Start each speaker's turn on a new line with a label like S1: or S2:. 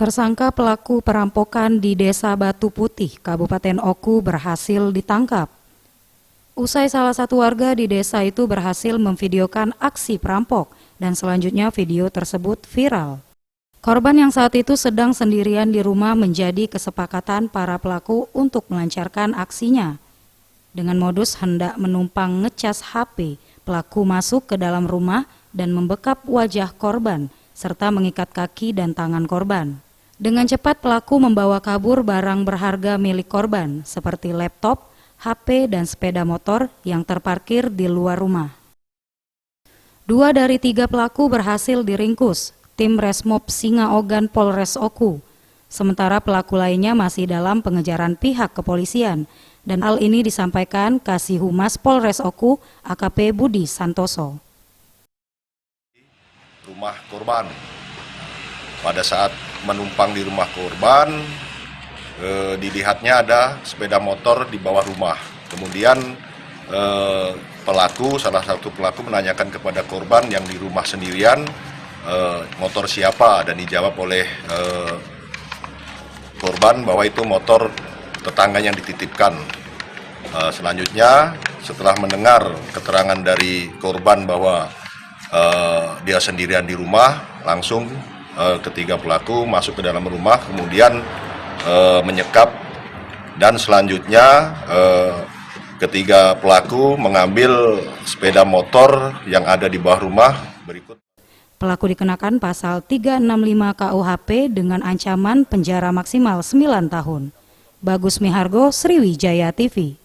S1: Tersangka pelaku perampokan di Desa Batu Putih, Kabupaten Oku berhasil ditangkap. Usai salah satu warga di desa itu berhasil memvideokan aksi perampok dan selanjutnya video tersebut viral. Korban yang saat itu sedang sendirian di rumah menjadi kesepakatan para pelaku untuk melancarkan aksinya. Dengan modus hendak menumpang ngecas HP, pelaku masuk ke dalam rumah dan membekap wajah korban serta mengikat kaki dan tangan korban. Dengan cepat pelaku membawa kabur barang berharga milik korban seperti laptop, HP, dan sepeda motor yang terparkir di luar rumah. 2 dari 3 pelaku berhasil diringkus tim Resmob Singaogan Polres Oku. Sementara pelaku lainnya masih dalam pengejaran pihak kepolisian dan hal ini disampaikan Kasih Humas Polres Oku AKP Budi Santoso.
S2: Rumah korban. Pada saat menumpang di rumah korban, dilihatnya ada sepeda motor di bawah rumah. Kemudian salah satu pelaku menanyakan kepada korban yang di rumah sendirian, motor siapa, dan dijawab oleh korban bahwa itu motor tetangga yang dititipkan. Selanjutnya setelah mendengar keterangan dari korban bahwa dia sendirian di rumah, langsung ketiga pelaku masuk ke dalam rumah, kemudian menyekap, dan selanjutnya ketiga pelaku mengambil sepeda motor yang ada di bawah rumah. Berikut
S1: Pelaku dikenakan pasal 365 KUHP dengan ancaman penjara maksimal 9 tahun. Bagus Mihargo, Sriwijaya TV.